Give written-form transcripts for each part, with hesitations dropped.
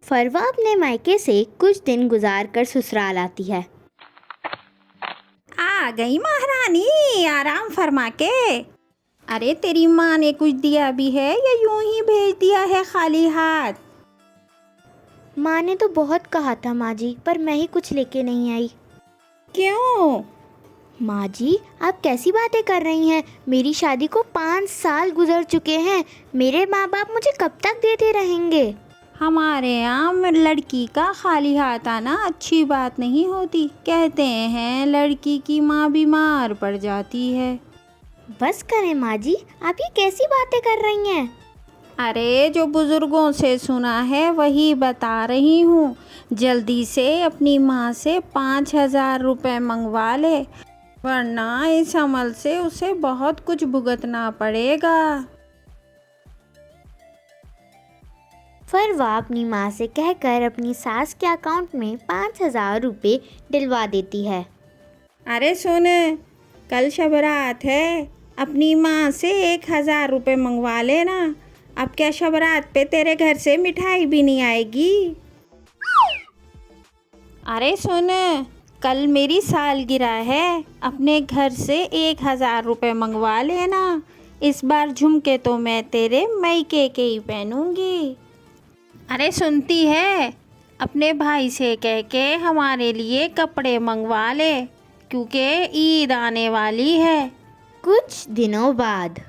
फरवा अपने मायके से कुछ दिन गुजार कर ससुराल आती है। आ गई महारानी आराम फरमा के। अरे तेरी माँ ने कुछ दिया भी है या यूं ही भेज दिया है खाली हाथ? माँ ने तो बहुत कहा था माँ जी, पर मैं ही कुछ लेके नहीं आई। क्यों? माँ जी, आप कैसी बातें कर रही हैं? मेरी शादी को 5 साल गुजर चुके हैं। मेरे माँ बाप मुझे कब तक देते रहेंगे? हमारे यहाँ लड़की का खाली हाथ आना अच्छी बात नहीं होती। कहते हैं लड़की की माँ बीमार पड़ जाती है। बस करें माँ जी, आप ये कैसी बातें कर रही हैं? अरे जो बुजुर्गों से सुना है वही बता रही हूँ। जल्दी से अपनी माँ से 5,000 रुपये मंगवा ले, वरना इस अमल से उसे बहुत कुछ भुगतना पड़ेगा। फरवा अपनी माँ से कहकर अपनी सास के अकाउंट में 5,000 रुपये डलवा देती है। अरे सुन, कल शब रात है, अपनी माँ से 1,000 रुपये मंगवा लेना। अब क्या शब रात पे तेरे घर से मिठाई भी नहीं आएगी? अरे सुन, कल मेरी सालगिरह है, अपने घर से 1,000 रुपये मंगवा लेना। इस बार झुमके तो मैं तेरे मायके के ही पहनूंगी। अरे सुनती है, अपने भाई से कह के हमारे लिए कपड़े मंगवा ले, क्योंकि ईद आने वाली है। कुछ दिनों बाद।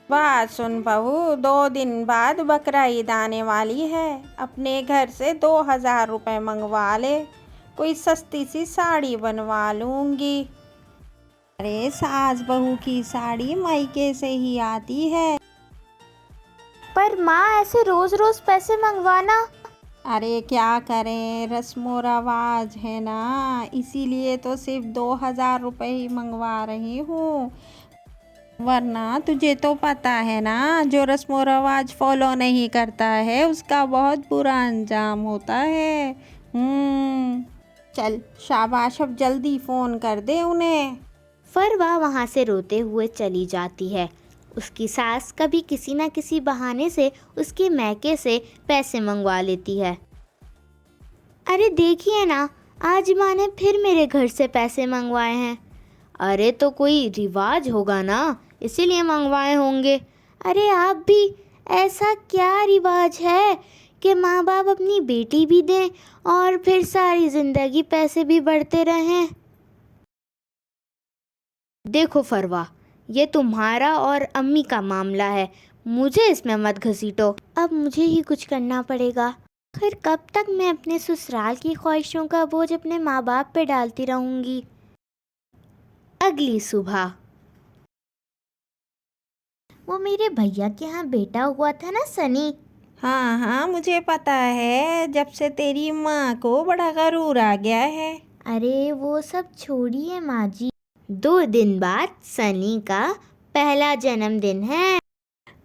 बात सुन बहू, 2 दिन बाद बकरा ईद आने वाली है। अपने घर से 2,000 रुपये मंगवा ले, कोई सस्ती सी साड़ी बनवा लूँगी। अरे सास बहू की साड़ी मायके से ही आती है। पर माँ, ऐसे रोज रोज पैसे मंगवाना। अरे क्या करें, रस्मो रवाज है ना, इसीलिए तो सिर्फ 2,000 रुपये ही मंगवा रही हूँ। वरना तुझे तो पता है ना, जो रस्मो रवाज फॉलो नहीं करता है उसका बहुत बुरा अंजाम होता है। चल शाबाश, अब जल्दी फ़ोन कर दे उन्हें। फरवा वहाँ से रोते हुए चली जाती है। उसकी सास कभी किसी न किसी बहाने से उसके मैके से पैसे मंगवा लेती है। अरे देखिए ना, आज माँ ने फिर मेरे घर से पैसे मंगवाए हैं। अरे तो कोई रिवाज होगा ना, इसीलिए मंगवाए होंगे। अरे आप भी, ऐसा क्या रिवाज है कि माँ बाप अपनी बेटी भी दें और फिर सारी ज़िंदगी पैसे भी बढ़ते रहें? देखो फरवा, ये तुम्हारा और अम्मी का मामला है, मुझे इसमें मत घसीटो। अब मुझे ही कुछ करना पड़ेगा। फिर कब तक मैं अपने ससुराल की ख्वाहिशों का बोझ अपने माँ बाप पे डालती रहूँगी। अगली सुबह। वो मेरे भैया के यहाँ बेटा हुआ था ना, सनी। हाँ हाँ, मुझे पता है, जब से तेरी माँ को बड़ा गरूर आ गया है। अरे वो सब छोड़िए माँ जी, 2 दिन बाद सनी का पहला जन्मदिन है।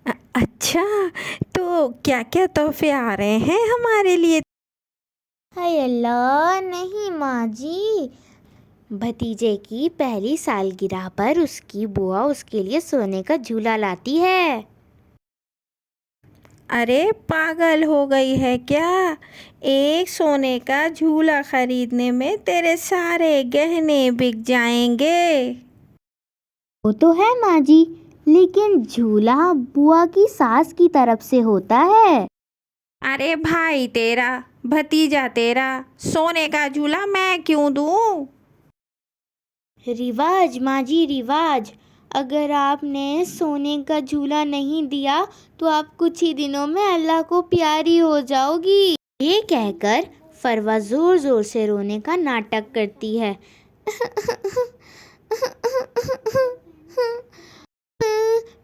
अच्छा, तो क्या क्या तोहफे आ रहे हैं हमारे लिए? हाय अल्लाह, नहीं माँ जी, भतीजे की पहली सालगिरह पर उसकी बुआ उसके लिए सोने का झूला लाती है। अरे पागल हो गई है क्या? एक सोने का झूला खरीदने में तेरे सारे गहने बिक जाएंगे। वो तो है माँ जी, लेकिन झूला बुआ की सास की तरफ से होता है। अरे भाई तेरा, भतीजा तेरा, सोने का झूला मैं क्यों दूँ? रिवाज माँ जी, रिवाज। अगर आपने सोने का झूला नहीं दिया तो आप कुछ ही दिनों में अल्लाह को प्यारी हो जाओगी। ये कहकर फरवा जोर जोर से रोने का नाटक करती है।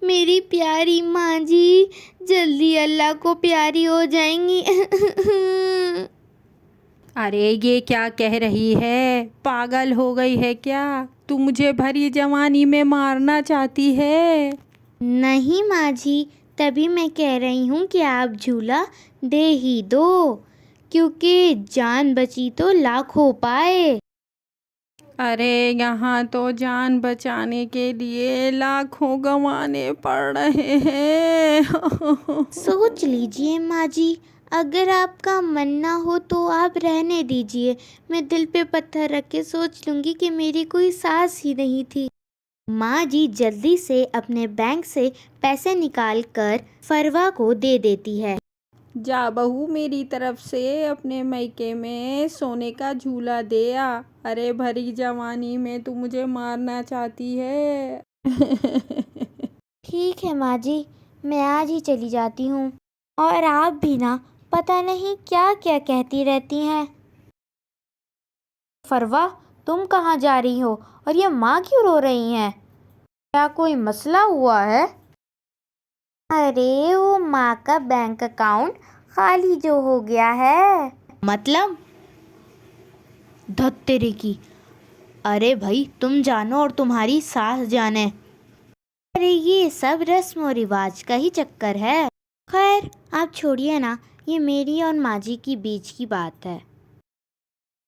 मेरी प्यारी माँ जी, जल्दी अल्लाह को प्यारी हो जाएंगी। अरे ये क्या कह रही है? पागल हो गई है क्या? तू मुझे भरी जवानी में मारना चाहती है? नहीं माँ जी, तभी मैं कह रही हूँ कि आप झूला दे ही दो, क्योंकि जान बची तो लाखों पाए। अरे यहाँ तो जान बचाने के लिए लाखों गंवाने पड़ रहे हैं। सोच लीजिए माँ जी, अगर आपका मन ना हो तो आप रहने दीजिए। मैं दिल पे पत्थर रख के सोच लूँगी कि मेरी कोई सास ही नहीं थी। माँ जी जल्दी से अपने बैंक से पैसे निकाल कर फरवा को दे देती है। जा बहू, मेरी तरफ से अपने मायके में सोने का झूला दे आ। अरे भरी जवानी में तू मुझे मारना चाहती है। ठीक है माँ जी, मैं आज ही चली जाती हूँ। और आप भी ना, पता नहीं क्या क्या कहती रहती हैं। फरवा, तुम कहाँ जा रही हो और ये माँ क्यों रो रही हैं? क्या कोई मसला हुआ है? अरे वो माँ का बैंक अकाउंट खाली जो हो गया है। मतलब? धत तेरे की। अरे भाई, तुम जानो और तुम्हारी सास जाने। अरे ये सब रस्म और रिवाज का ही चक्कर है। खैर आप छोड़िए ना, ये मेरी और माँ जी की बीच की बात है।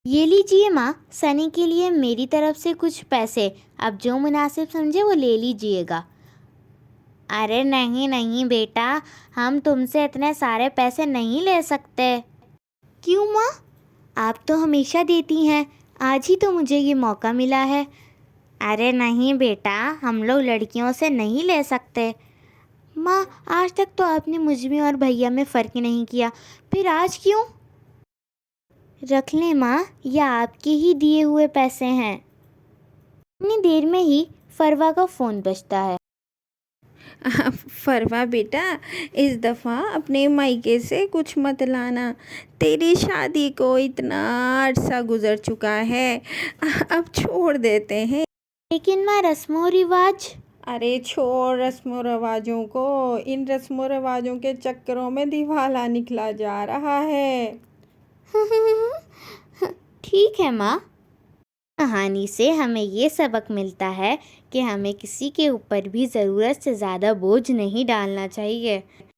ये लीजिए माँ, सनी के लिए मेरी तरफ से कुछ पैसे। आप जो मुनासिब समझे वो ले लीजिएगा। अरे नहीं नहीं बेटा, हम तुमसे इतने सारे पैसे नहीं ले सकते। क्यों माँ? आप तो हमेशा देती हैं, आज ही तो मुझे ये मौका मिला है। अरे नहीं बेटा, हम लोग लड़कियों से नहीं ले सकते। माँ, आज तक तो आपने मुझ में और भैया में फ़र्क नहीं किया, फिर आज क्यों? रख लें माँ, यह आपके ही दिए हुए पैसे हैं। इतनी देर में ही फरवा का फ़ोन बजता है। फरवा बेटा, इस दफ़ा अपने मायके से कुछ मत लाना। तेरी शादी को इतना अरसा गुजर चुका है, अब छोड़ देते हैं। लेकिन माँ, रस्मों रिवाज। अरे छोड़ रस्मों रवाजों को, इन रस्मों रवाजों के चक्करों में दिवाला निकला जा रहा है। ठीक है माँ। कहानी से हमें ये सबक मिलता है कि हमें किसी के ऊपर भी ज़रूरत से ज़्यादा बोझ नहीं डालना चाहिए।